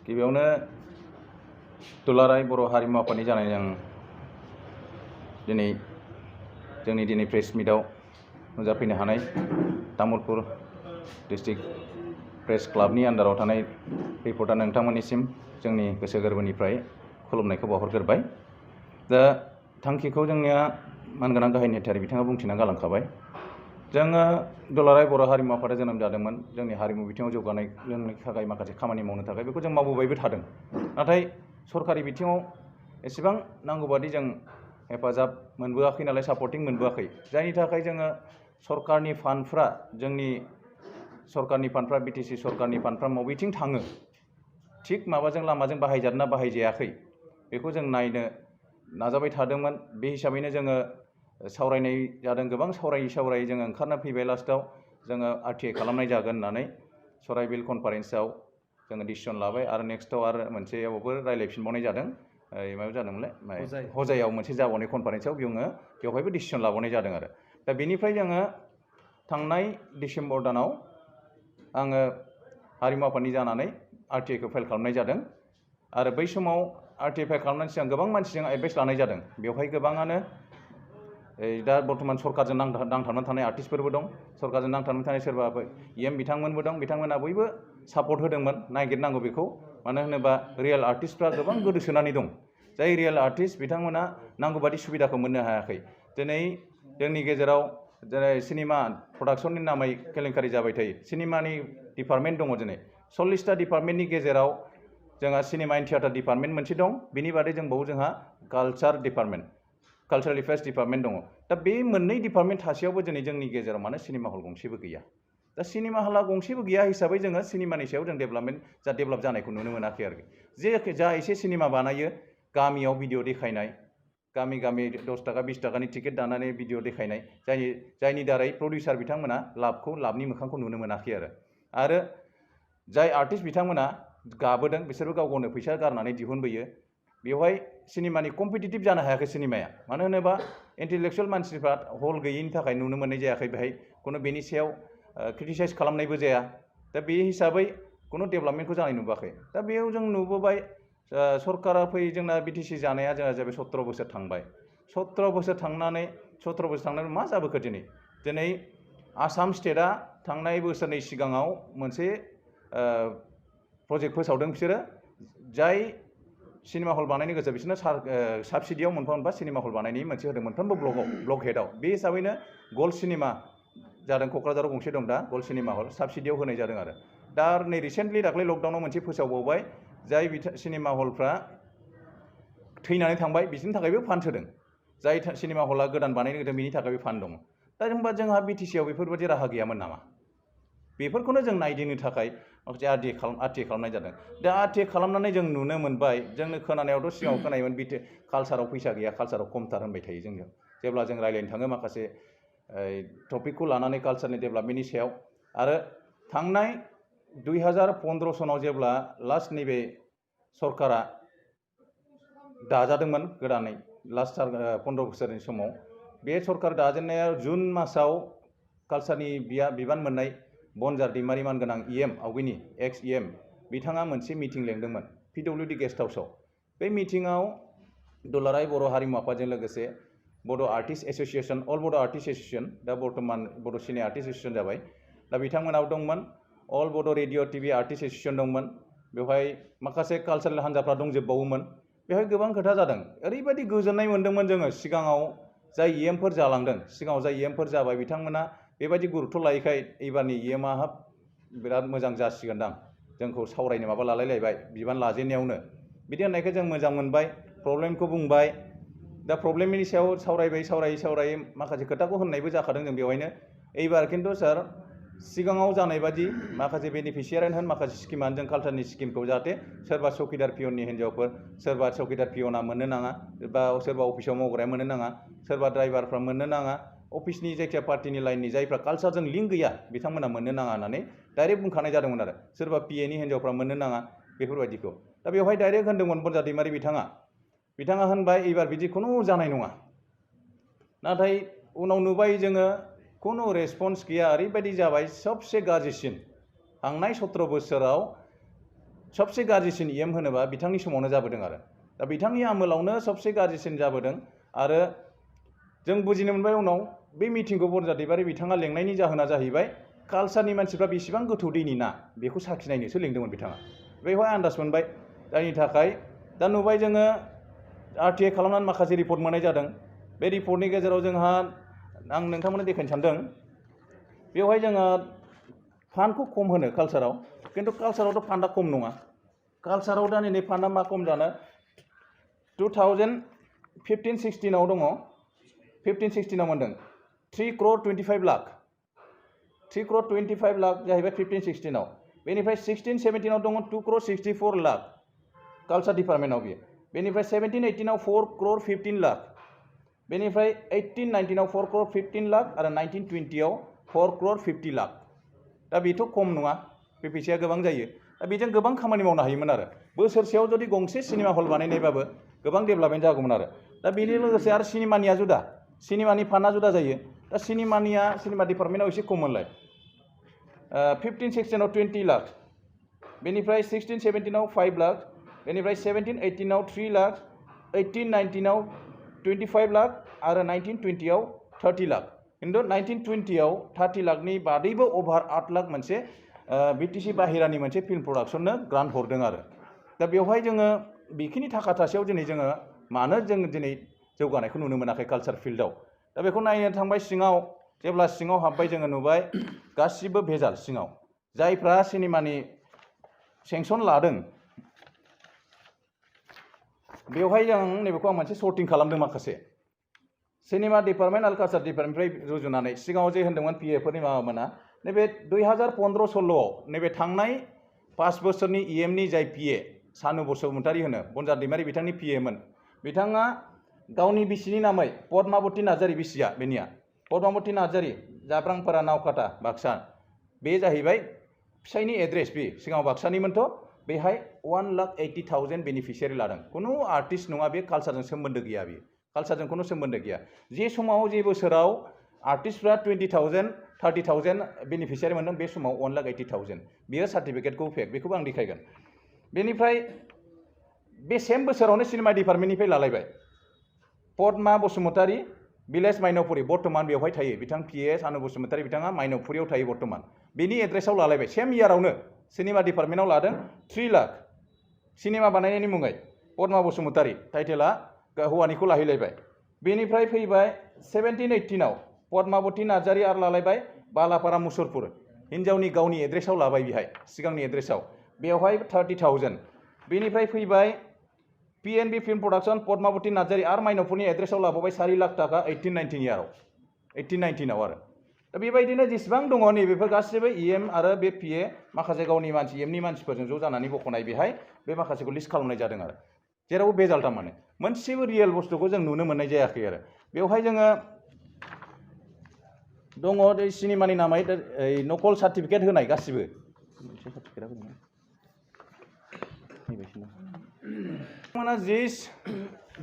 गिबियावनो दुलाराय बर' हारिमु आफादनि जानायजों दिनै प्रेस मिटआव नुजाफैनो हानाय तामुलपुर डिस्ट्रिक्ट प्रेस क्लाबनि आन्डाराव थानाय रिपर्टार नोंथांमोननिसिम जोंनि गोसो गोरबोनिफ्राय खुलुमनायखौ बावहरग्रोबाय। दा थांखिखौ जोंनिया मानगोनां गाहाय नेहाथारि बिथाङा बुंथिना गालांखाबाय। जोङो दुलाराय बर' हारिमु आफादा जोनोम जादोंमोन जोंनि हारिमु बिथिङाव जौगानायनि थाखाय माखासे खामानि मावनो थाखाय बेखौ जों मावबोबायबो थादों। नाथाय सरकारि बिथिङाव एसेबां नांगौबादि जों हेफाजाब मोनबोआखै नालाय सापर्टिं मोनबोआखै, जायनि थाखाय जोङो सरकारनि फान्डफ्रा जोंनि सरकारनि फान्डफ्रा बिटिसि सरकारनि फान्डफ्रा बबेथिं थाङो, थिग माबाजों लामाजों बाहायजादोंना बाहायजायाखै बेखौ जों नायनो नाजाबाय थादोंमोन। बे हिसाबैनो जोङो सावरायनाय जादों, गोबां सावरायै जोङो ओंखारना फैबाय। लास्टआव जोङो RTI खालामनाय जागोन होननानै सराइबिल कनफारेन्सआव जोङो डिसिसन लाबाय आरो नेक्स्टआव आरो मोनसेयावबो रायज्लायफिनबावनाय जादों। मायाव जादोंमोनलाय हजायाव मोनसे जाबावनाय कनफारेन्सआव बेवहायबो डिसिसन लाबावनाय जादों आरो। दा बेनिफ्राय जोङो थांनाय डिसेम्बर दानाव आङो हारिमु आफादनि जानानै RTIखौ फाइल खालामनाय जादों आरो बै समाव RTI फाइल खालामनायनि सिगां गोबां मानसिजों एडभाइस लानाय जादों। बेवहाय गोबाङानो दा बर्थमान सरकारजों नांथाबनानै थानाय आर्टिस्टफोरबो दं, सरकारजों नांथाबनानै थानाय सोरबा EM बिथांमोनबो दं। बिथांमोना बयबो सापर्ट होदोंमोन, नागिरनांगौ बेखौ। मानो होनोबा रियेल आर्टिस्टफ्रा गोबां गोदोसोनानै दं। जाय रियेल आर्टिस्ट बिथांमोना नांगौबादि सुबिदाखौ मोननो हायाखै। दिनै जोंनि गेजेराव जेरै सिनेमा प्रडाक्सननि नामै केलेंकारि जाबाय थायो। सिनेमानि डिपार्टमेन्ट दङ दिनै 40टा डिपार्टमेन्टनि गेजेराव जोंहा सिनेमा एन्ड थियेटार डिपार्टमेन्ट मोनसे दं। बेनि बादै जोंहा culture department, cultural affairs department दङ। दा बे मोननै डिपार्टमेन्ट थासेयावबो दिनै जोंनि गेजेराव मानो सिनेमा हल गंसेबो गैया। दा सिनेमा हला गंसेबो गैया हिसाबै जोङो सिनेमानि सायाव जों डेभेलप जानायखौ नुनो मोनाखै आरोखि। जा एसे सिनेमा बानायो गामियाव भिडिअ देखायनाय, गामि 10 थाखा 20 थाखानि टिकेट दानानै भिडिअ देखायनाय, जायनि दारै प्रडिउसार बिथांमोना लाबनि मोखांखौ नुनो मोनाखै आरो जाय आर्टिस्ट बिथांमोना गाबोदों बिसोरबो गाव गावनो फैसा गारनानै दिहुनबोयो। बेवहाय सिनेमानि कम्पिटिटिभ जानो हायाखै सिनेमाया। मानो होनोबा इन्टेलेक्सुयेल मानसिफ्रा हल गैयिनि थाखाय नुनो मोननाय जायाखै। बेहाय खुनु बेनि सायाव क्रिटिसाइज खालामनायबो जाया। दा बे हिसाबै खुनु डेभेलपमेन्टखौ जानाय नुबोआखै। दा बेयाव जों नुबोबाय सरकारा जोंना बिटिसि जानाया जोंहा जाबाय 17 बोसोर थांबाय। 17 बोसोर थांनानै मा जाबोखो दिनै आसाम स्टेटआ थांनाय बोसोरनै सिगाङाव मोनसे प्रजेक्ट फोसावदों। बिसोरो जाय सिनेमा हल बानायनो गोसो बिसोरनो साबसिडियाव मोनफा सिनेमा हल बानायनायनि मोनसे होदों मोनफ्रोमबो ब्लक हेडआव। बे हिसाबैनो गल्ड सिनेमा जादों, क'क्राझाराव गंसे दं दा गल्ड सिनेमा हल, साबसिडियाव होनाय जादों आरो। दा नै रिसेन्टलि दाख्लै लकडाउनाव मोनसे फोसावबावबाय, जाय सिनेमा हलफ्रा थैनानै थांबाय बिसोरनि थाखायबो फान्ड होदों। जाय सिनेमा हला गोदान बानायनो गोनां बिनि थाखायबो फान्ड दङ। दा होनबा जोंहा बिटिसिआव बेफोरबायदि राहा गैयामोन नामा? बेफोरखौनो जों नायदिंनो थाखाय माखासे RTI खालामनाय जादों। दा RTI खालामनानै जों नुनो मोनबाय, जोंनो खोनानायावथ' सिगाङाव खोनायोमोन कालसाराव फैसा गैया, कालसाराव खमथार होनबाय थायो जोंजों। जेब्ला जों रायज्लायनो थाङो माखासे टपिकखौ लानानै कालसारनि डेभेलपमेन्टनि सायाव। आरो थांनाय 2015 सनाव जेब्ला लास्ट नैबे सरकारा दाजादोंमोन गोदानै, लास्ट 15 बोसोरनि समाव, बे सरकार दाजेननाया जुन मासाव कालसारनि बिबान मोननाय बनजार दैमारि मानगोनां EM आवगैनि एक्स EM बिथाङा मोनसे मिटिं लेंदोंमोन PWD गेस्ट हाउसआव। बे मिटिङाव दुलाराय बर' हारिमु आफादजों लोगोसे बड' आर्टिस्ट एस'सिएसन, अल बड' आर्टिस्ट एस'सिएसन, दा बर्थमान बड' सिने आर्टिस्ट एस'सिएसन जाबाय, दा बिथांमोनाव दंमोन। अल बड' रेडिअ' TV आर्टिस्ट एस'सिएसन दंमोन। बेवहाय माखासे कालसारेल हान्जाफ्रा दंजोबबावोमोन। बेवहाय गोबां खोथा जादों। ओरैबायदि गोजोननाय मोन्दोंमोन जोङो, सिगाङाव जाय EMफोर जालांदों, सिगाङाव जाय EMफोर जाबाय बिथांमोना बेबायदि गुरुत्थ' लायैखाय एबारनि EMआ बिराद मोजां जासिगोनदां, जोंखौ सावरायनो माबा लालायलायबाय बिबान लाजेननायावनो, बिदि होननायखाय जों मोजां मोनबाय। प्रब्लेमखौ बुंबाय। दा प्रब्लेमनि सायाव सावरायै माखासे खोथाखौ होननायबो जाखादों जों बेवहायनो। एबार खिन्थु सार सिगाङाव जानाय बादि माखासे बेनिफिसियारियानो होन माखासे स्किमानो जों कालसारनि स्किमखौ जाहाथे सोरबा चौकिदार पियननि हिन्जावफोर, सोरबा चौकिदार पियना मोननो नाङा, बा सोरबा अफिसाव मावग्राया मोननो नाङा, सोरबा ड्राइभारफ्रा मोननो नाङा, अफिसनि जायखिया पार्टिनि लाइननि जायफ्रा कालसारजों लिंक गैया बिथांमोना मोननो नाङा होननानै डाइरेक्ट बुंखानाय जादोंमोन आरो। सोरबा PAनि हिन्जावफ्रा मोननो नाङा बेफोरबायदिखौ। दा बेवहाय डाइरेक्ट होनदोंमोन बनजार दैमारि बिथाङा होनबाय एबार बिदि खुनु जानाय नङा। नाथाय उनाव नुबाय जोङो खुनु रेसपन्स गैया। ओरैबायदि जाबाय सबसे गाज्रिसिन थांनाय 17 बोसोराव सबसे गाज्रिसिन EM होनोबा बिथांनि समावनो जाबोदों आरो दा बिथांनि आमोलावनो सबसे गाज्रिसिन जाबोदों आरो जों बुजिनो मोनबाय उनाव बे मिटिंखौ बरजा दैबारि बिथाङा लेंनायनि जाहोना जाहैबाय कालचारनि मानसिफ्रा बेसेबां गोथौ दैनि ना बेखौ साखिनायनोसो लेंदोंमोन बिथाङा बेवहाय आन्दाज मोनबाय जायनि थाखाय दा नुबाय जोङो RTA खालामनानै माखासे रिपर्ट मोननाय जादों बे रिपर्टनि गेजेराव जोंहा आं नोंथांमोननो देखायनो सानदों बेवहाय जोङो फान्डखौ खम होनो कालचाराव किन्तु कालचारावथ' फान्डा खम नङा कालचाराव दा नै फान्डा मा खम जानो 2015-16 आव दङ 15-16 आव मोनदों 3 crore 25 लाख 3 crore 25 लाख जाहैबाय 15-16 आव बेनिफ्राय 16-17 आव दङ 2 crore 64 लाख कालचार डिपार्टमेन्टआव बियो बेनिफ्राय 17-18 आव 4 crore 15 लाख बेनिफ्राय 18-19 आव 4 crore 15 लाख आरो 19-20 आव 4 crore 50 लाख दा बेथ' खम नङा बे फैसाया गोबां जायो दा बेजों गोबां खामानि मावनो हायोमोन आरो बोसोरसेयाव जुदि गंसे सिनेमा हल बानायनायबाबो गोबां डेभेलपमेन्ट जागौमोन आरो दा बेनि लोगोसे आरो सिनेमानिया जुदा सिनेमानि फान्डा जुदा जायो दा सिनेमा डिपार्टमेन्टआव एसे खममोनलाय 15-16 आव 20 लाख बेनिफ्राय 16-17 आव 5 लाख बेनिफ्राय 17-18 आव 3 लाख 18-19 आव 25 लाख आरो 19-20 आव 30 लाख किन्तु 19-20 आव 30 लाखनि बादैबो अभार 8 लाख मोनसे BTC बाहेरानि मोनसे फिल्म प्रडाक्शननो ग्रान्ट हरदों आरो दा बेवहाय जोङो बेखिनि थाखा थासेयाव दिनै जोङो मानो जों दिनै जौगानायखौ नुनो मोनाखै कालचार फिल्डआव दा बेखौ नायनो थांबाय सिङाव जेब्ला सिङाव हाबबाय जोङो नुबाय गासिबो भेजाल सिङाव जायफ्रा सिनेमानि सेंसन लादों बेवहाय जों नैबेखौ आं मोनसे सर्टिं खालामदों माखासे सिनेमा डिपार्टमेन्ट आरो कालचार डिपार्टमेन्टनिफ्राय रुजुनानै सिगाङाव जे होनदोंमोन PA फोरनि माबामोना नैबे 2015-16 आव नैबे थांनाय 5 बोसोरनि EMनि जाय PA सानु बसुमतारी होनो बनजार दैमारि बिथांनि PA मोन बिथाङा गावनि बिसिनि नामै पद्मावती नार्जारी बिसिया बेनिया पद्मावती नार्जारी जाब्रांपारा नावकाटा बाक्सा बे जाहैबाय फिसायनि एड्रेस बे सिगाङाव बाक्सानिमोनथ' बेहाय 1,80,000 बेनिफिसियारि लादों कुनु आर्टिस्ट नङा बे कालचारजों सोमोन्दो गैया बे कालचारजों कुनु सोमोन्दो गैया जे समाव जे बोसोराव आर्टिस्टफ्रा 20,000 30,000 बेनिफिसियारि मोनदों बे समाव 1,80,000 बेयो सार्टिफिकेटखौ फेक बेखौबो आं देखायगोन बेनिफ्राय बे सेम बोसोरावनो सिनेमा डिपार्टमेन्टनिफ्राय लालायबाय पद्मा बसुमतारी भिलेज माइनपुरी बर्तमान बेवहाय थायो बिथां PA सानु बसुमतारी बिथाङा माइनपुरियाव थायो बर्तमान बेनि एड्रेसाव लालायबाय सेम इयारावनो सिनेमा डिपार्टमेन्टआव लादों 3 लाख सिनेमा बानायनायनि मुङै पद्मा बसुमतारी टाइटेला हौवानिखौ लाहैलायबाय बेनिफ्राय फैबाय 17-18 आव पद्मावती नार्जारी आरो लालायबाय बालापारा मुसुरपुर हिन्जावनि गावनि एड्रेसाव लाबाय बिहाय सिगांनि एड्रेसाव बेवहाय 30,000 बेनिफ्राय फैबाय PNB film production Padmavati Narzary आरो माइनपुरनि एड्रेसाव लाबावबाय 4 लाख थाखा 18-19 इयाराव 18-19 आव आरो दा बेबायदिनो जेसेबां दङ नैबेफोर गासिबो EM आरो बे PA माखासे गावनि मानसि EMनि मानसिफोरजों ज' जानानै बख'नाय बेहाय बे माखासेखौ लिस्ट खालामनाय जादों आरो जेरावबो बेजाल थारमाने मोनसेबो रियेल बुस्थुखौ जों नुनो मोननाय जायाखै आरो बेवहाय जोङो दङ दै सिनेमानि नामै नकल सार्टिफिकेट होनाय गासिबो माना जिस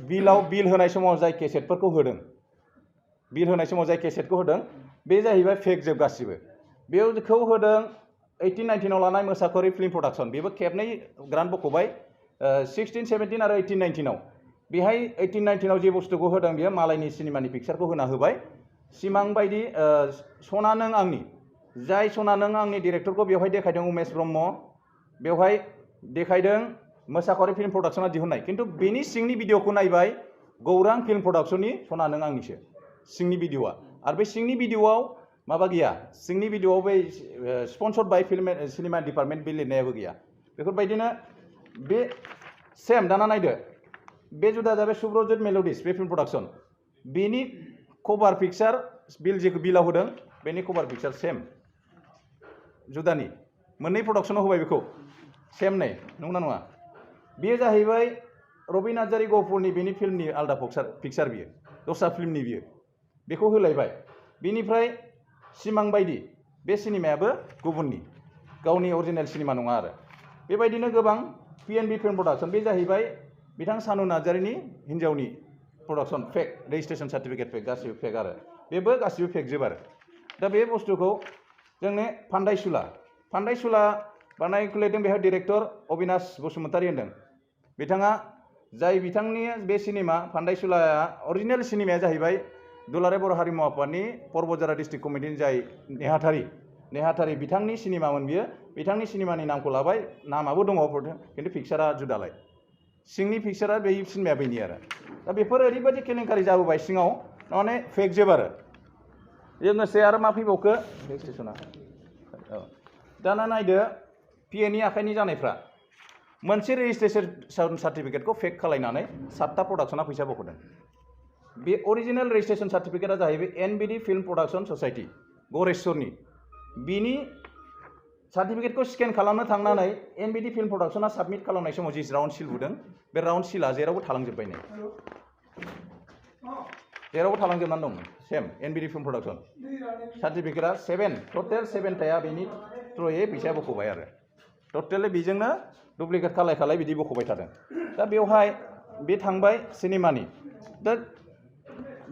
बिल होनाय समाव जाय केसेटफोरखौ होदों बिल होनाय समाव जाय केसेटखौ होदों बे जाहैबाय फेक जोब गासिबो बेखौ होदों 18-19 आव लानाय मोसाखरी फिल्म प्रडाक्शन बेबो खेबनै ग्रान्ट बख'बाय 16-17 आरो 18-19 आव बेहाय 18-19 आव जे बुस्थुखौ होदों बेयो मालायनि सिनेमानि पिक्चारखौ होना होबाय सिमां बायदि सना नों आंनि जाय सना नों आंनि डिरेक्टरखौ बेवहाय देखायदों उमेश ब्रह्म बेवहाय देखायदों मोसाखरी फिल्म प्रडाक्शना दिहुननाय किन्तु बेनि सिंनि भिडिअखौ नायबाय गौरां फिल्म प्रडाक्शननि सना नों आंनिसो सिंनि भिडिअआ आरो बे सिंनि भिडिअआव माबा गैया सिंनि भिडिअआव बै स्पन्सर्ड बाय फिल्म सिनेमा डिपार्टमेन्ट बे लिरनायाबो गैया बेफोरबायदिनो बे सेम दाना नायदो बे जुदा जाबाय सुब्रजित मेल'डिस बे फिल्म प्रडाक्शन बेनि कभार पिक्चार जेखौ बिलाव होदों बेनि कभार पिक्चार सेम जुदानि मोननै प्रडाक्शनाव होबाय बेखौ सेम नै नंगौना नङा बेयो जाहैबाय रबि नार्जारी गहपुरनि बेनि फिल्मनि आलदा पिक्चार बियो दस्रा फिल्मनि बियो बेखौ होलायबाय बेनिफ्राय सिमां बायदि बे सिनेमायाबो गुबुननि गावनि अरिजिनेल सिनेमा नङा आरो बेबायदिनो गोबां PNB फिल्म प्रडाक्शन बे जाहैबाय बिथां सानु नार्जारीनि हिन्जावनि प्रडाक्शन फेक रेजिस्ट्रेशन सार्टिफिकेट फेक गासिबो फेक आरो बेबो गासिबो फेक जोब आरो दा बे बुस्थुखौ जोंनि फान्दायसुला बानाय खुलिदों बेहा डिरेक्टर अबिनाश बसुमतारी होनदों बिथाङा जाय बिथांनि बे सिनेमा फान्दायसुलाया अरिजिनेल सिनेमाया जाहैबाय दुलाराय बर' हारिमु आफादनि परबतझारा डिस्ट्रिक्ट कमिटिनि जाय नेहाथारि बिथांनि सिनेमामोन बियो बिथांनि सिनेमानि नामखौ लाबाय नामाबो दङ खिन्थु पिक्सारा जुदालाय सिंनि पिक्सारा बे सिनेमाया बेनि आरो दा बेफोर ओरैबायदि केलेंकारि जाबोबाय सिङाव माने फेक जोब आरो लोगोसे आरो मा फैबावखो स्टेसना दाना नायदो पिएनि आखाइनि जानायफ्रा मोनसे रेजिस्ट्रेशन सार्टिफिकेटखौ फेक खालायनानै 7टा प्रडाक्शना फैसा बख'दों बे अरिजिनेल रेजिस्ट्रेशन सार्टिफिकेटआ जाहैबाय एनबिडि फिल्म प्रडाक्शन ससाइटि गरेस्वरनि बिनि सार्टिफिकेटखौ स्केन खालामनो थांनानै एनबिडि फिल्म प्रडाक्शना साबमिट खालामनाय समाव जि राउन्ड सिल बुदों बे राउन्ड सिला जेरावबो थालांजोब्बाय नै जेरावबो थालांजोबनानै दं सेम एनबिडि फिल्म प्रडाक्शन सार्टिफिकेटआ टटेल 7टाया बेनि थ्रुयै फैसाया बख'बाय आरो टटेलि बेजोंनो डुप्लिकेट खालाय बिदि बख'बाय थादों दा बेवहाय बे थांबाय सिनेमानि दा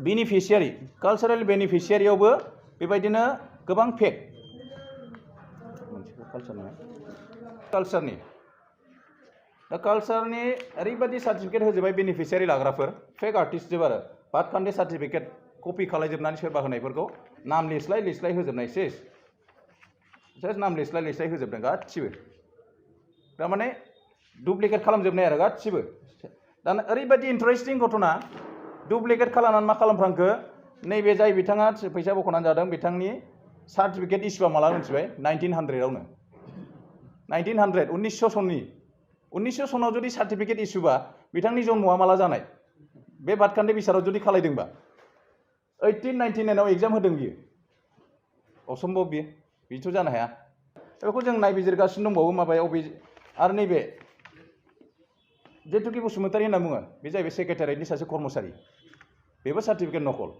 बेनिफिशियारि कालचारेल बेनिफिशियारियावबो बेबायदिनो गोबां फेक कालचारनि दा कालचारनि ओरैबायदि सार्टिफिकेट होजोबबाय बेनिफिशियारि लाग्राफोर फेक आर्टिस्ट जोब आरो भातखान्डे सार्टिफिकेट कपि खालायजोबनानै सोरबा होनायफोरखौ नाम लिस्लाय होजोबनाय सेस नाम लिस्लाय होजोबदों गासिबो थारमाने डुप्लिकेट खालामजोबनाय आरो गासिबो दाना ओरैबायदि इन्टारेस्टिं घटना डुप्लिकेट खालामनानै मा खालामफ्रांखो नैबे जाय बिथाङा फैसा बख'नानै जादों बिथांनि सार्टिफिकेट इस्युआ माला मिथिबाय 1900आवनो 1900 1900 सनाव जुदि सार्टिफिकेट इस्युबा बिथांनि जन्मआ माला जानाय बे भातखान्डे बिसाराव जुदि खालायदोंबा 1899आव एग्जाम होदों बियो असम्भब बिथ' जानो हाया बेखौ जों नायबिजिरगासिनो दंबावो माबायाव आरो नैबे जेथुकि बसुमतारी होनना बुङो बे जाहैबाय सेक्रेटारियेटनि सासे कर्मचारि बेबो सार्टिफिकेट नकल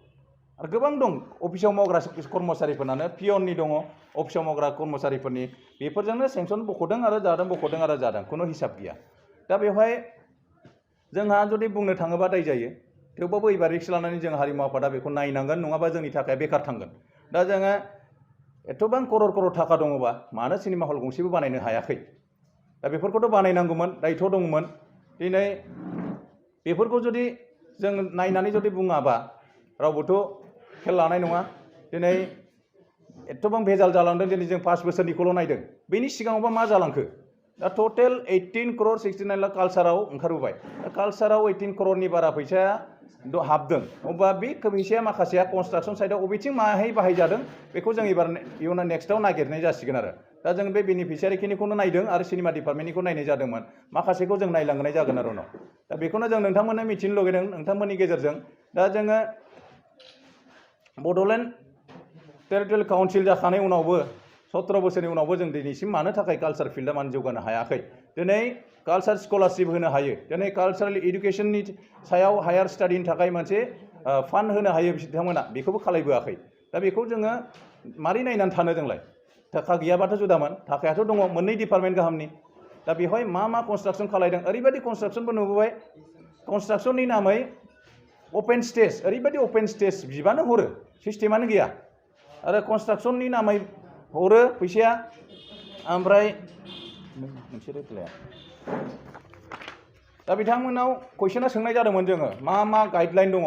आरो गोबां दं अफिसाव मावग्रा कर्मचारिफोरनानो पियननि दङ अफिसाव मावग्रा कर्मचारिफोरनि बेफोरजोंनो सेंसन बख'दों आरो जादों खुनु हिसाब गैया दा बेवहाय जोंहा जुदि बुंनो थाङोबा दाय जायो थेवबाबो एबार रिक्स लानानै जों हारिमु आफादा बेखौ नायनांगोन नङाबा जोंनि थाखाय बेकार थांगोन दा जोङो एथबां करर थाखा दङबा मानो सिनेमा हल गंसेबो बानायनो हायाखै दा बेफोरखौथ' बानायनांगौमोन दायथ' दंमोन दिनै बेफोरखौ जुदि जों नायनानै जुदि बुङाबा रावबोथ' खेल लानाय नङा दिनै एथबां भेजाल जालांदों दिनै जों 5 बोसोरनिखौल' नायदों बेनि सिगाङावबा मा जालांखो दा टटेल 18 करोड़ 69 लाख कालचाराव ओंखारबोबाय दा कालचाराव 18 करोड़नि बारा फैसाया हाबदों अब्ला बे फैसाया माखासेया कनस्ट्राक्शन साइडआव बबेथिं माहाय बाहायजादों बेखौ जों एबार इयुनाव नेक्स्टआव नागिरनाय जासिगोन आरो दा जों बे बेनिफिशियारिखिनिखौनो नायदों आरो सिनेमा डिपार्टमेन्टनिखौ नायनाय जादोंमोन माखासेखौ जों नायलांनाय जागोन आरो उनाव दा बेखौनो जों नोंथांमोननो मिथिनो लुगैदों नोंथांमोननि गेजेरजों दा जोङो बड'लेण्ड टेरिटरियेल काउन्सिल जाखानाय उनावबो 17 बोसोरनि उनावबो जों दिनैसिम मानो थाखाय कालचार फिल्डआ मानो जौगानो हायाखै दिनै कालचार स्कलारशिप होनो हायो दिनै कालचारेल इडुकेसननि सायाव हायार स्टाडिनि थाखाय मोनसे फान्ड होनो हायो बिथांमोना बेखौबो खालायबोआखै दा बेखौ जोङो मारै नायनानै थानो जोंलाय थाखा गैयाबाथ' जुदामोन थाखायाथ' दङ मोननै डिपार्टमेन्ट गाहामनि दा बेवहाय मा कनस्ट्राक्शन खालायदों ओरैबायदि कनस्ट्राक्शनबो नुबोबाय कनस्ट्राक्शननि नामै अपेन स्टेज ओरैबायदि अपेन स्टेज बिबानो हरो सिस्टेमानो गैया आरो कनस्ट्राक्शननि नामै हरो फैसाया ओमफ्राय मोनसे रिप्लाया दा बिथांमोनाव कुइसना सोंनाय जादोंमोन जोङो मा गाइडलाइन दङ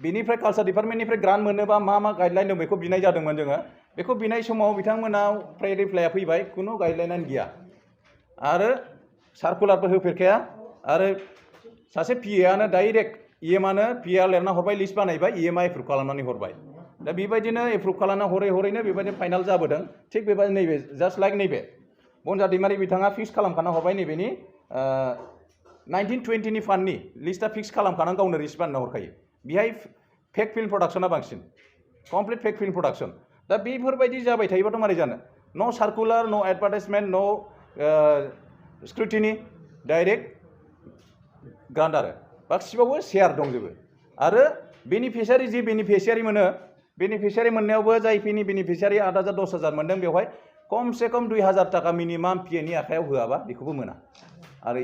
बेनिफ्राय कालचार डिपार्टमेन्टनिफ्राय ग्रान्ट मोनोबा मा गाइडलाइन दं बेखौ बिनाय जादोंमोन जोङो बेखौ बिनाय समाव बिथांमोनाव फ्राय रिप्लाया फैबाय खुनु गाइडलाइनानो गैया आरो सार्कुलारबो होफेरखाया आरो सासे पिएआनो डाइरेक्ट इएमआनो पिएआ लिरना हरबाय लिस्ट बानायबाय इएमआ एप्रुभ खालामनानै हरबाय दा बेबायदिनो एप्रुभ खालामना हरैनो बेबायदिनो फाइनाल जाबोदों थिग बेबायदिनो नैबे जास्ट लाइक नैबे बनजा दैमारि बिथाङा फिक्स खालामखाना हरबाय नैबेनि 1920नि फान्डनि लिस्टआ फिक्स खालामखानानै गावनो लिस्ट बानायना हरखायो बेहाय फेक फिल्म प्रडाक्शना बांसिन कमप्लिट फेक फिल्म प्रडाक्शन दा बेफोरबायदि जाबाय थायोबाथ' मारै जानो न' सार्कुलार न' एडभार्टाइजमेन्ट न' स्क्रुटिनि डाइरेक्ट ग्रान्ट आरो गासिबावबो शेयार दंजोबो आरो बेनिफिशियारि जि बेनिफिशियारि मोनो बेनिफिशियारि मोननायावबो जायफोरनि बेनिफिशियारि 8,000 10,000 मोनदों बेवहाय खमसे खम 2,000 टाका मिनिमाम पिएनि आखायाव होआबा बेखौबो मोना आरो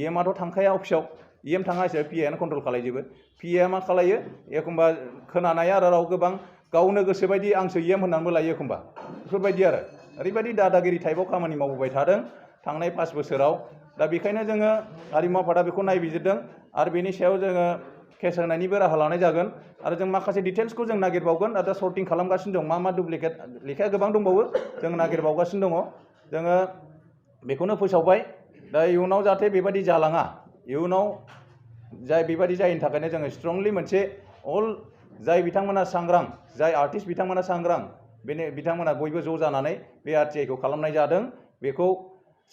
इएमआथ' थांखाया अफिसाव इएम थाङा हिसाबै पिएआनो कन्ट्रल खालायजोबो पिएआ मा खालायो एखमबा खोनानाया आरो राव गोबां गावनो गोसोबायदि आंसो इएम होननानैबो लायो एखमबा बेफोरबायदि आरो ओरैबायदि दादागिरि टाइपआव खामानि मावबोबाय थादों थांनाय 5 बोसोराव दा बेखायनो जोङो हारिमु आफादा बेखौ नायबिजिरदों आरो बेनि सायाव जोङो केस होनायनिबो राहा लानाय जागोन आरो जों माखासे डिटेल्सखौ जों नागिरबावगोन दा सर्टिं खालामगासिनो दं मा डुप्लिकेट लेखाया गोबां दंबावो जों नागिरबावगासिनो दङ जोङो बेखौनो फोसावबाय दा इयुनाव जाहाथे बेबायदि जालाङा इयुनाव बेबायदि जायैनि थाखायनो जोङो स्ट्रंलि मोनसे अल जाय बिथांमोना सांग्रां जाय आर्टिस्ट बिथांमोना सांग्रां बिथांमोना बयबो ज' जानानै बे आरटिआइखौ खालामनाय जादों बेखौ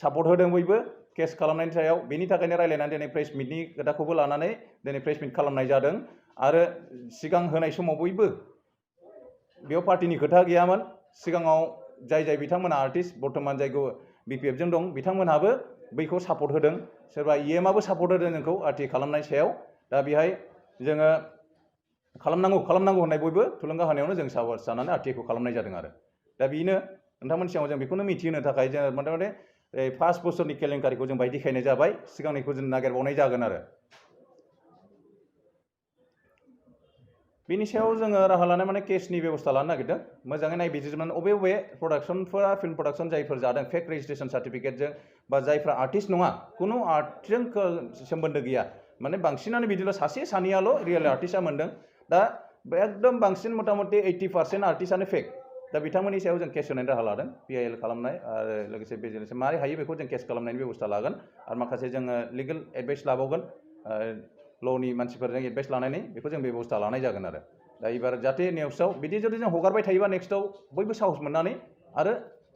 सापर्ट होदों बयबो केस खालामनायनि सायाव बेनि थाखायनो रायलायनानै दिनै प्रेस मिटनि खोथाखौबो लानानै दिनै प्रेस मिट खालामनाय जादों आरो सिगां होनाय समाव बयबो बेयाव पार्टिनि खोथा गैयामोन सिगाङाव जाय बिथांमोना आर्टिस्ट बर्तमान जायखौ बिपिएफजों दं बिथांमोनहाबो बैखौ सापर्ट होदों सोरबा इएमआबो सापर्ट होदों जोंखौ आरटिआइ खालामनाय सायाव दा बेहाय जोङो खालामनांगौ होननाय बयबो थुलुंगा होनायावनो जों साहस जानानै आरटिआइखौ खालामनाय जादों आरो दा बेनो नोंथांमोननि सिगाङाव जों बेखौनो मिथिहोनो थाखाय जों मथा-मथि 5 बोसोरनि केलेंकारिखौ जों बाहाय देखायनाय जाबाय सिगांनिखौ जों नागिरबावनाय जागोन आरो बेनि सायाव जोङो राहा लानाय माने केसनि बेबस्था लानो नागिरदों मोजाङै नायबिजिरनानै अबे प्रडाक्शनफोरा फिल्म प्रडाक्शन जायफोर जादों फेक रेजिस्ट्रेशन सार्टिफिकेटजों बा जायफ्रा आर्टिस्ट नङा खुनु आर्टजों सोमोन्दो गैया माने बांसिनानो बिदिल' सासे सानैयाल' रियेल आर्टिस्टआ मोनदों दा एकदम बांसिन मथा-मथि 80% आर्टिस्टआनो फेक दा बिथांमोननि सायाव जों केस होनायनि राहा लादों पिआइएल खालामनाय आरो लोगोसे बिजिनेस मारै हायो बेखौ जों केस खालामनायनि बेबस्था लागोन आरो माखासे जोङो लिगेल एडभाइस लाबावगोन ल'नि मानसिफोरजों एडभाइस लानानै बेखौ जों बेबस्था लानाय जागोन आरो दा एबार जाहाथे नेक्स्टआव बिदि जुदि जों हगारबाय थायोबा नेक्स्टआव बयबो साहस मोननानै आरो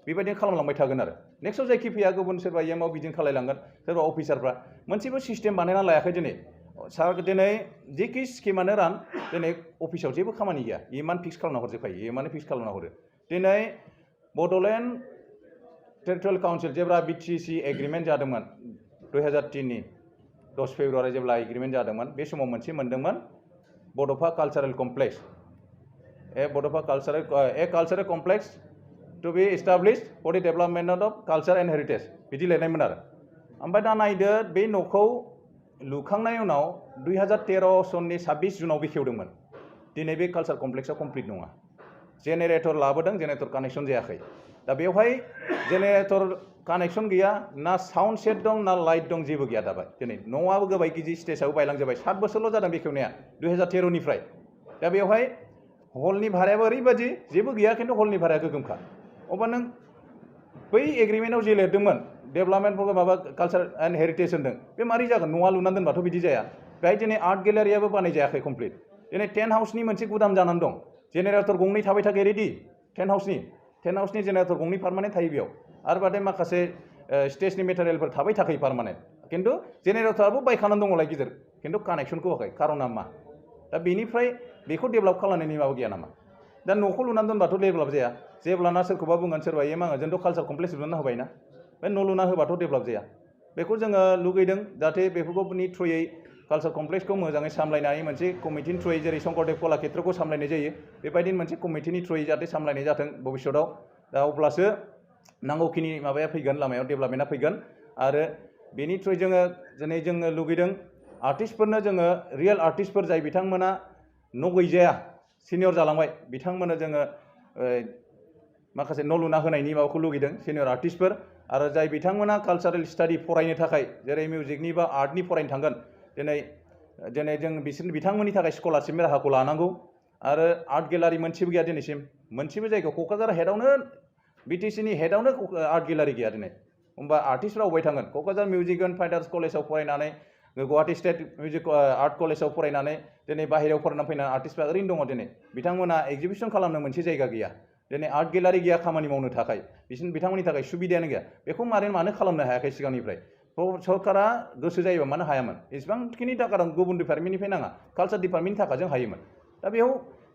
बेबायदिनो खालामलांबाय थागोन आरो नेक्स्टआव जायखि फैया गुबुन सोरबा इएमआव बिदिनो खालायलांगोन सोरबा अफिसारफ्रा मोनसेबो सिस्टेम बानायना लायाखै दिनै जेखि स्किमानो रान दिनै अफिसाव जेबो खामानि गैया इमान फिक्स खालामना हरजोबखायो इमानो फिक्स खालामना हरो दिनै बड'लेण्ड टेरिटरियेल काउन्सिल जेब्ला बिटिसि एग्रिमेन्ट जादोंमोन 2003 नि 10 फेब्रुवारि जेब्ला एग्रिमेन्ट जादोंमोन बे समाव मोनसे मोनदोंमोन बड'फा cultural complex cultural complex to be established for the development of culture and heritage बिदि लिरनायमोन आरो ओमफ्राय दा नायदो बे न'खौ लुखांनायनि उनाव 2013 सननि 26 जुनाव बेखेवदोंमोन दिनै बे कालचार कमप्लेक्सआ कमप्लिट नङा जेनेरेटर लाबोदों जेनेरेटर कानेक्सन जायाखै दा बेवहाय जेनेरेटर कानेक्सन गैया ना साउन्ड सेट दं ना लाइट दं जेबो गैया दाबाय दिनै न'आबो गोबाय गिजि स्टेजआबो बायलांजोबबाय 7 बोसोरल' जादों बेखेवनाया 2013 निफ्राय दा बेवहाय हलनि भारायाबो ओरैबायदि जेबो गैया खिन्थु हलनि भाराया गोगोमखा अब्ला नों बै एग्रिमेन्टआव जे लिरदोंमोन डेभेलपमेन्ट माबा कालचार एन्ड हेरिटेज होनदों बे मारै जागोन न'आ लुनानै दोनबाथ' बिदि जाया बेहाय दिनै आर्ट गेलारियाबो बानाय जायाखै कमप्लिट दिनै टेन्ट हाउसनि मोनसे गुदाम जानानै दं जेनेरेटर गंनै थाबाय थाखाय रेडि टेन्ट हाउसनि जेनेरेटर गंनै पार्मानेन्ट थायो बेयाव आरो बाथाय माखासे स्टेजनि मेटेरियेलफोर थाबाय थाखायो पार्मानेन्ट खिन्थु जेनेरेटराबो बायखानानै दङलाय गिदिर खिन्थु कानेक्सनखौ होआखै खारना मा दा बेनिफ्राय बेखौ डेभेलप खालामनायनि माबा गैया नामा दा न'खौ लुनानै दोनबाथ' डेभेलप जाया जेब्लाना सोरखौबा बुंगोन सोरबा आङो जोंथ' कालचार कमप्लेक्स लुनानै होबायना बे न' लुना होबाथ' डेभेलप जाया बेखौ जोङो लुगैदों जाहाथे बेफोरनि थ्रुयै कालचार कमप्लेक्सखौ मोजाङै सामलायनानै मोनसे कमिटिनि थ्रुयै जेरै शंकरदेब कलाक्षेत्रखौ सामलायनाय जायो बेबायदिनो मोनसे कमिटिनि थ्रुयै जाहाथे सामलायनाय जाथों भबिष्यतआव दा अब्लासो नांगौखिनि माबाया फैगोन लामायाव डेभेलपमेन्टआ फैगोन आरो बेनि थ्रुयै जोङो लुगैदों आर्टिस्टफोरनो जोङो रियेल आर्टिस्टफोर जाय बिथांमोना न' गैजाया सिनियर जालांबाय बिथांमोननो जोङो माखासे न' लुना होनायनि माबाखौ लुगैदों सिनियर आर्टिस्टफोर आरो जाय बिथांमोना कालचारेल स्टाडि फरायनो थाखाय जेरै मिउजिकनि बा आर्टनि फरायनो थांगोन दिनै जों बिथांमोननि थाखाय स्कलारशिपनि राहाखौ लानांगौ आरो आर्ट गेलारि मोनसेबो गैया दिनैसिम मोनसेबो जायगायाव क'क्राझार हेडआवनो बिटिसिनि हेडआवनो आर्ट गेलारि गैया दिनै होमबा आर्टिस्टफ्रा अबाय थांगोन Kokrajhar music and fine arts कलेजाव फरायनानै गुवाहाटि स्टेट मिउजिक आर्ट कलेजाव फरायनानै दिनै बाहेरायाव फरायनानै फैनानै आर्टिस्टफ्रा ओरैनो दङ दिनै बिथांमोना एगजिबिसन खालामनो मोनसे जायगा गैया दिनै आर्ट गेलारि गैया खामानि मावनो थाखाय बिथांमोननि थाखाय सुबिदायानो गैया बेखौ मानो खालामनो हायाखै सिगांनिफ्राय सरकारा गोसो जायोबा मानो हायामोन एसेबांखिनि थाखा दं गुबुन डिपार्टमेन्टनिफ्राय नाङा कालचार डिपार्टमेन्टनि थाखाजों हायोमोन दा बेयाव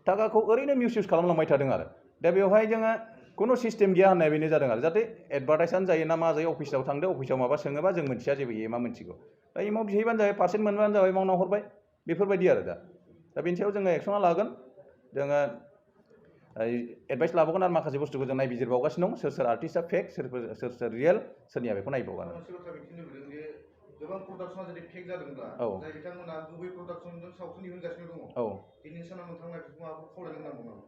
थाखाखौ ओरैनो मिसइउज खालामलांबाय थादों आरो दा बेवहाय जोङो खुनु सिस्टेम गैया होननाय बेनो जादों आरो जाहाथे एडभार्टाइजआनो जायो ना मा जायो अफिसाव थांदो अफिसाव माबा सोङोबा जों मोनथिया जेबो मा मोनथिगौ दा एमाव बिहैबानो जाबाय पार्सेन्ट मोनबानो जाबाय मावना हरबाय बेफोरबायदि आरो दा बेनि सायाव जोङो एक्सना लागोन जोङो एडभाइस लाबावगोन आरो माखासे बुस्थुखौ जों नायबिजिरबावगासिनो दं सोर आर्टिस्टआ फेक सोर रियेल सोरनिया बेखौ नायबावगोन गोबां प्रडाक्शना जुदि फेक जादोंब्ला जाय बिथांमोना गुबै प्रडाक्शनजों सावथुन दिहुनगासिनो दङ बेनि सानाव नोंथांमोना माबाफोर खावलायनो नांगौ नामा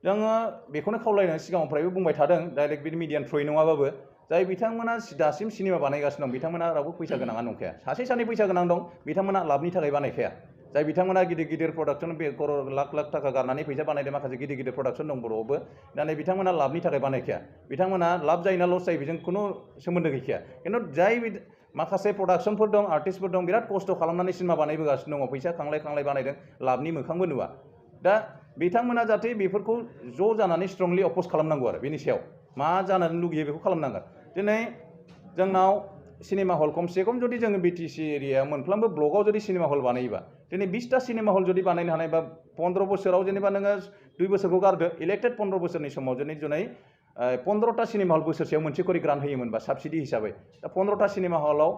जोङो बेखौनो खावलायनो सिगांनिफ्रायबो बुंबाय थादों डाइरेक्ट बे मिडियानि थ्रुयै नङाबाबो जाय बिथांमोना दासिम सिनेमा बानायगासिनो दं बिथांमोना रावबो फैसा गोनाङा नंखाया सासे सानै फैसा गोनां दं बिथांमोना लाबनि थाखाय बानायखाया जाय बिथांमोना गिदिर गिदिर प्रडाक्सन बे क'रर लाख लाख थाखा गारनानै फैसा बानायदों माखासे गिदिर गिदिर प्रडाक्सन दं बर'आवबो दाने बिथांमोना लाबनि थाखाय बानायखाया बिथांमोना लाब जायोना लस जायो बेजों खुनु सोमोन्दो गैखाया खिन्थु जाय माखासे प्रडाक्सनफोर दं आर्टिस्टफोर दं बिराद खस्थ' खालामनानै सिनेमा बानायबोगासिनो दङ फैसा खांलाय खांलाय बानायदों लाबनि मोखांबो नुवा दा बिथांमोना जाहाथे बेफोरखौ ज' जानानै स्ट्रंलि अपोज खालामनांगौ आरो बेनि सायाव मा जानो लुगैयो बेखौ खालामनांगोन दिनै जोंनाव सिनेमा हल खमसे खम जुदि जोङो बिटिसि एरियायाव मोनफ्रोमबो ब्लकआव जुदि सिनेमा हल बानायोबा दिनै 20टा सिनेमा हल जुदि बानायनो हानाय बा 15 बोसोराव जेनेबा नोङो 2 बोसोरखौ गारदो इलेक्टेड 15 बोसोरनि समाव दिनै 15टा सिनेमा हल बोसोरसेयाव मोनसे खरि ग्रान्ट होयोमोनबा साबसिडि हिसाबै दा 15टा सिनेमा हलाव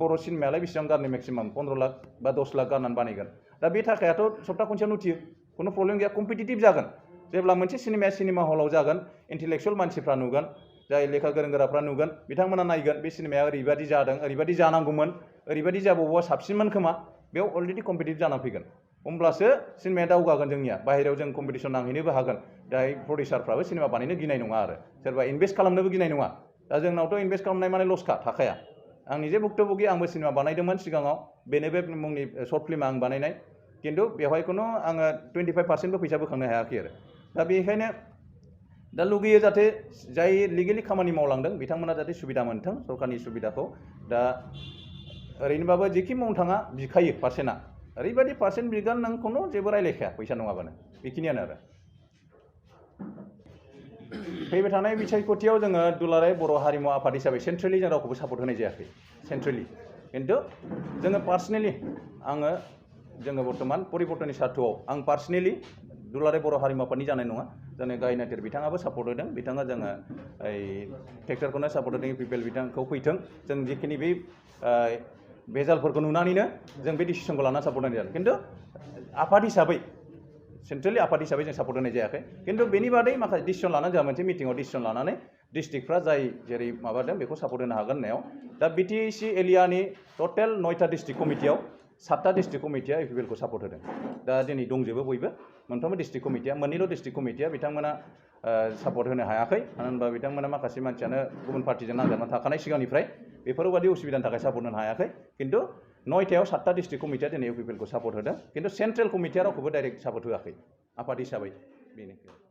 बर' सिनेमायालाय बेसेबां गारनो मेक्सिमाम 15 लाख बा 10 लाख गारनानै बानायगोन दा बे थाखायाथ' सप्ता खनसेयावनो उथियो खुनु प्रब्लेम गैया कम्पिटिटिभ जागोन जेब्ला मोनसे सिनेमाया सिनेमा हलाव जागोन इन्टेलेक्सुवेल मानसिफ्रा नुगोन जाय लेखा गोरों गोराफ्रा नुगोन बिथांमोना नायगोन बे सिनेमाया ओरैबायदि जादों ओरैबायदि जानांगौमोन ओरैबायदि जाबावबा साबसिनमोन खोमा बेयाव अलरेडि कम्पिटिटिभ जानानै फैगोन होमब्लासो सिनेमाया दावगागोन जोंनिया बाहेरायाव जों कम्पिटिसन नांहैनोबो हागोन जाय प्रडिउसारफ्राबो सिनेमा बानायनो गिनाय नङा आरो सोरबा इनभेस्ट खालामनोबो गिनाय नङा दा जोंनावथ' इनभेस्ट खालामनाय माने लसखा थाखाया आं निजे भुक्तभोगि आंबो सिनेमा बानायदोंमोन सिगाङाव बेनो बे मुंनि सर्ट फिल्म आं बानायनाय खिन्थु बेवहाय खुनु आङो 25% फैसा बोखांनो हायाखै आरो दा बेनिखायनो दा लुगैयो जाहाथे जाय लिगेलि खामानि मावलांदों बिथांमोना जाहाथे सुबिदा मोनथों सरकारनि सुबिदाखौ दा ओरैनोबाबो जेखि मावनो थाङा बिखायो पार्सेन्टआ ओरैबायदि पार्सेन्ट बिगोन नों खुनु जेबो रायलायखाया फैसा नङाबानो बेखिनियानो आरो फैबाय थानाय बिसायख'थियाव जोङो दुलाराय बर' हारिमु आफाद हिसाबै सेन्ट्रेलि जों रावखौबो सापर्ट होनाय जायाखै सेन्ट्रेलि खिन्थु जोङो पार्सनेलि जोङो बर्तमान परिबर्तननि सार्थ'आव आं पार्सनेलि दुलाराय बर' हारिमु आफादनि जानाय नङा जोंनि गाहाय नायथिर बिथाङाबो सापर्ट होदों बिथाङा जोङो ट्रेक्टरखौनो सापर्ट होदों इउपिपिएल बिथांखौ फैथों जों जिखिनि बे बेजालफोरखौ नुनानैनो जों बे डिसिसनखौ लाना सापर्ट होनाय जादों खिन्थु आफाद हिसाबै सेन्ट्रेलि आफाद हिसाबै जों सापर्ट होनाय जायाखै खिन्थु बेनि बादै माखासे डिसिसन लानानै जोंहा मोनसे मिटिङाव डिसिसन लानानै डिस्ट्रिक्टफ्रा जाय जेरै माबादों बेखौ सापर्ट होनो हागोन होननायाव दा बिटिसि एरियानि टटेल 9टा डिस्ट्रिक्ट कमिटियाव 7टा डिस्ट्रिक्ट कमिटिया इउपिपिएलखौ सापर्ट होदों दा दिनै दंजोबो बयबो मोनफ्रोमबो डिस्ट्रिक्ट कमिटिया मोननैल' डिस्ट्रिक्ट कमिटिया बिथांमोना सापर्ट होनो हायाखै मानो होनबा बिथांमोना माखासे मानसियानो गुबुन पार्टिजों नांजाबनानै थाखानाय सिगांनिफ्राय बेफोरबायदि उसुबिदानि थाखाय सापर्ट होनो हायाखै खिन्थु 9टायाव 7टा डिस्ट्रिक्ट कमिटिया दिनै इउपिपिएलखौ सापर्ट होदों खिन्थु सेन्ट्रेल कमिटिया रावखौबो डाइरेक्ट सापर्ट होआखै आफाद हिसाबै बेनो